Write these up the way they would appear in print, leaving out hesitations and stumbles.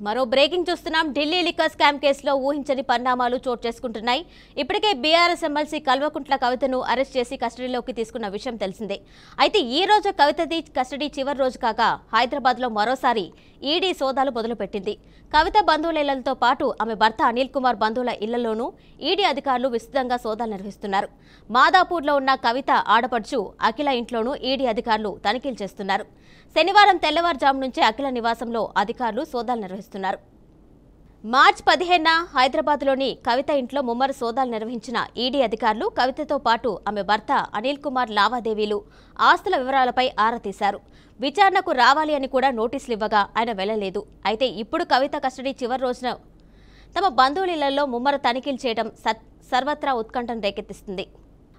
మరో బ్రేకింగ్ చూస్తున్నాం. Delhi liquor scam కేసులో ఊహించని పరిణామాలు చోటు చేసుకుంటున్నాయి. ఇప్పటికే బీఆర్ఎస్ ఎమ్మెల్సీ కల్వకుంట్ల కవితను అరెస్ట్ చేసి కస్టడీలోకి తీసుకున్న విషయం తెలిసిందే. అయితే ఈ రోజు కవితది కస్టడీ చివరి రోజు కాగా హైదరాబాద్లో మరోసారి ఈడీ సోదాలు మొదలుపెట్టింది. కవిత బంధువుల ఇళ్లతో పాటు ఆమె భర్త అనిల్ కుమార్ బంధువుల ఇళ్లలోనూ ఈడీ అధికారులు విస్తృతంగా సోదాలు నిర్వహిస్తున్నారు. మాదాపూర్లో ఉన్న కవిత ఆడపడుచు అఖిల ఇంట్లోనూ ఈడీ అధికారులు తనిఖీలు చేస్తున్నారు. శనివారం తెల్లవారుజాము నుంచే అఖిల నివాసంలో అధికారులు సోదాలు నిర్వహిస్తున్నారు. మార్చి 15న హైదరాబాద్లోని కవిత ఇంట్లో ముమ్మరు సోదాలు నిర్వహించిన ఈడీ అధికారులు కవితతో పాటు ఆమె భర్త అనిల్ కుమార్ లావాదేవీలు, ఆస్తుల వివరాలపై ఆరా తీశారు. విచారణకు రావాలి అని కూడా నోటీసులు ఇవ్వగా ఆయన వెళ్లలేదు. అయితే ఇప్పుడు కవిత కస్టడీ చివరి రోజున తమ బంధువుల ఇళ్లలో ముమ్మర తనిఖీలు చేయడం సర్వత్రా ఉత్కంఠను రేకెత్తిస్తుంది.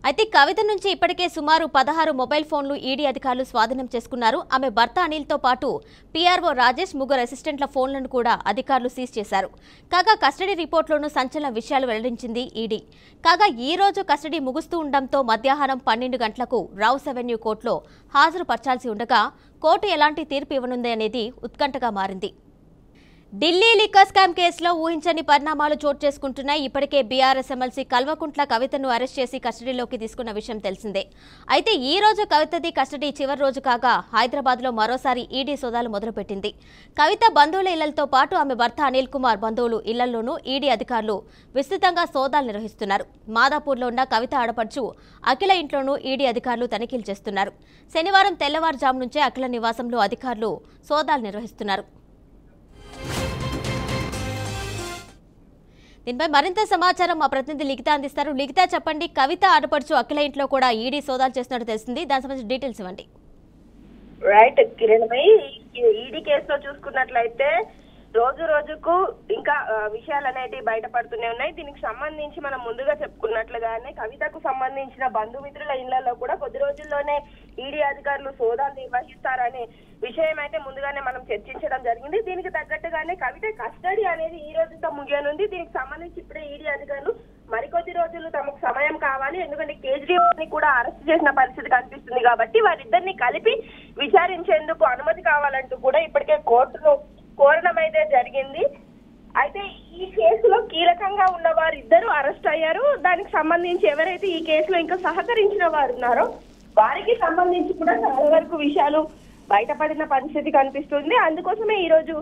అయితే కవిత నుంచి ఇప్పటికే సుమారు 16 మొబైల్ ఫోన్లు ఈడీ అధికారులు స్వాధీనం చేసుకున్నారు. ఆమె భర్త అనిల్తో పాటు పీఆర్ఓ రాజేష్, ముగ్గురు అసిస్టెంట్ల ఫోన్లను కూడా అధికారులు సీజ్ చేశారు. కాగా కస్టడీ రిపోర్టులోనూ సంచలన విషయాలు వెల్లడించింది ఈడీ. కాగా ఈ రోజు కస్టడీ ముగుస్తూ ఉండడంతో మధ్యాహ్నం 12 గంటలకు రౌస్ అవెన్యూ కోర్టులో హాజరుపరచాల్సి ఉండగా కోర్టు ఎలాంటి తీర్పు ఇవ్వనుంది అనేది ఉత్కంఠగా మారింది. ఢిల్లీ లిక్కర్ స్కామ్ కేసులో ఊహించని పరిణామాలు చోటు చేసుకుంటున్నాయి. ఇప్పటికే బీఆర్ఎస్ ఎమ్మెల్సీ కల్వకుంట్ల కవితను అరెస్ట్ చేసి కస్టడీలోకి తీసుకున్న విషయం తెలిసిందే. అయితే ఈ రోజు కవితది కస్టడీ చివరి రోజు కాగా హైదరాబాద్లో మరోసారి ఈడీ సోదాలు మొదలుపెట్టింది. కవిత బంధువుల ఇళ్లతో పాటు ఆమె భర్త అనిల్ కుమార్ బంధువులు ఇళ్లలోనూ ఈడీ అధికారులు విస్తృతంగా సోదాలు నిర్వహిస్తున్నారు. మాదాపూర్లో ఉన్న కవిత ఆడపడుచు అఖిల ఇంట్లోనూ ఈడీ అధికారులు తనిఖీలు చేస్తున్నారు. శనివారం తెల్లవారుజాము నుంచే అఖిల నివాసంలో అధికారులు సోదాలు నిర్వహిస్తున్నారు. దీనిపై మరింత సమాచారం మా ప్రతినిధి లిఖిత అందిస్తారు. లిఖిత, చెప్పండి, కవిత ఆడపడుచు అఖిల ఇంట్లో కూడా ఈడీ సోదాలు చేస్తున్నట్టు తెలిసింది. దానికి సంబంధించిన డీటెయిల్స్ ఇవ్వండి. రైట్ కిరణ్ భాయ్, ఈడీ కేసులో చూసుకున్నట్లయితే రోజు రోజుకు ఇంకా విషయాలు అనేవి బయటపడుతూనే ఉన్నాయి. దీనికి సంబంధించి మనం ముందుగా చెప్పుకున్నట్లుగానే కవితకు సంబంధించిన బంధుమిత్రుల ఇళ్లలో కూడా కొద్ది రోజుల్లోనే ఈడీ అధికారులు సోదాలు నిర్వహిస్తారనే విషయం అయితే ముందుగానే మనం చర్చించడం జరిగింది. దీనికి తగ్గట్టుగానే కవిత కస్టడీ అనేది ఈ రోజుతో ముగియనుంది. దీనికి సంబంధించి ఇప్పుడే ఈడీ అధికారులు మరికొద్ది రోజులు తమకు సమయం కావాలి, ఎందుకంటే కేజ్రీవాల్ ని కూడా అరెస్ట్ చేసిన పరిస్థితి కనిపిస్తుంది కాబట్టి వారిద్దరిని కలిపి విచారించేందుకు అనుమతి కావాలంటూ కూడా ఇప్పటికే కోర్టులో కోరడం అయితే జరిగింది. అయితే ఈ కేసులో కీలకంగా ఉన్న వారిద్దరూ అరెస్ట్ అయ్యారు. దానికి సంబంధించి ఎవరైతే ఈ కేసులో ఇంకా సహకరించిన వారు ఉన్నారో వారికి సంబంధించి కూడా చాలా వరకు విషయాలు బయటపడిన పరిస్థితి కనిపిస్తుంది. అందుకోసమే ఈ రోజు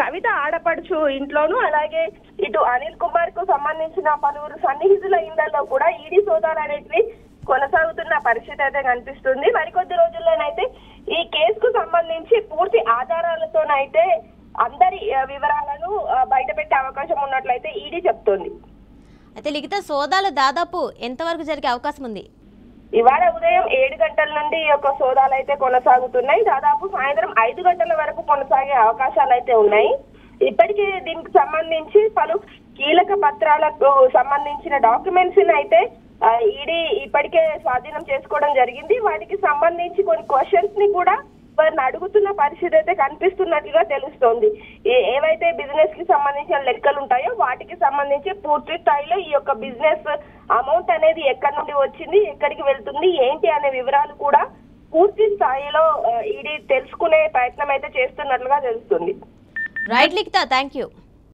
కవిత ఆడపడుచు ఇంట్లోనూ అలాగే ఇటు అనిల్ కుమార్ కు సంబంధించిన పలువురు సన్నిహితుల ఇళ్లలో కూడా ఈడీ సోదాలు అనేటివి కొనసాగుతున్న పరిస్థితి అయితే కనిపిస్తుంది. మరికొద్ది రోజుల్లోనైతే ఈ కేసుకు సంబంధించి పూర్తి ఆధారాలతోనైతే అందరి వివరాలను బయటపెట్టే అవకాశం ఉన్నట్లయితే ఈడీ చెప్తోంది. అయితే లిఖిత, సోదాలు దాదాపు ఎంతవరకు జరిగే అవకాశం ఉంది? ఇవాళ ఉదయం 7 గంటల నుండి ఈ యొక్క సోదాలు అయితే కొనసాగుతున్నాయి. దాదాపు సాయంత్రం 5 గంటల వరకు కొనసాగే అవకాశాలు అయితే ఉన్నాయి. ఇప్పటికీ దీనికి సంబంధించి పలు కీలక పత్రాలకు సంబంధించిన డాక్యుమెంట్స్ అయితే ఈడీ ఇప్పటికే స్వాధీనం చేసుకోవడం జరిగింది. వాటికి సంబంధించి కొన్ని క్వశ్చన్స్ ని కూడా వారిని అడుగుతున్న పరిస్థితి అయితే కనిపిస్తున్నట్లుగా తెలుస్తోంది. ఏవైతే బిజినెస్ కి సంబంధించిన లెక్కలు ఉంటాయో వాటికి సంబంధించి పూర్తి స్థాయిలో ఈ యొక్క బిజినెస్ అమౌంట్ అనేది ఎక్కడి నుండి వచ్చింది, ఎక్కడికి వెళ్తుంది, ఏంటి అనే వివరాలు కూడా పూర్తి స్థాయిలో ఈడీ తెలుసుకునే ప్రయత్నం అయితే చేస్తున్నట్లుగా తెలుస్తుంది. Right Likhita, thank you.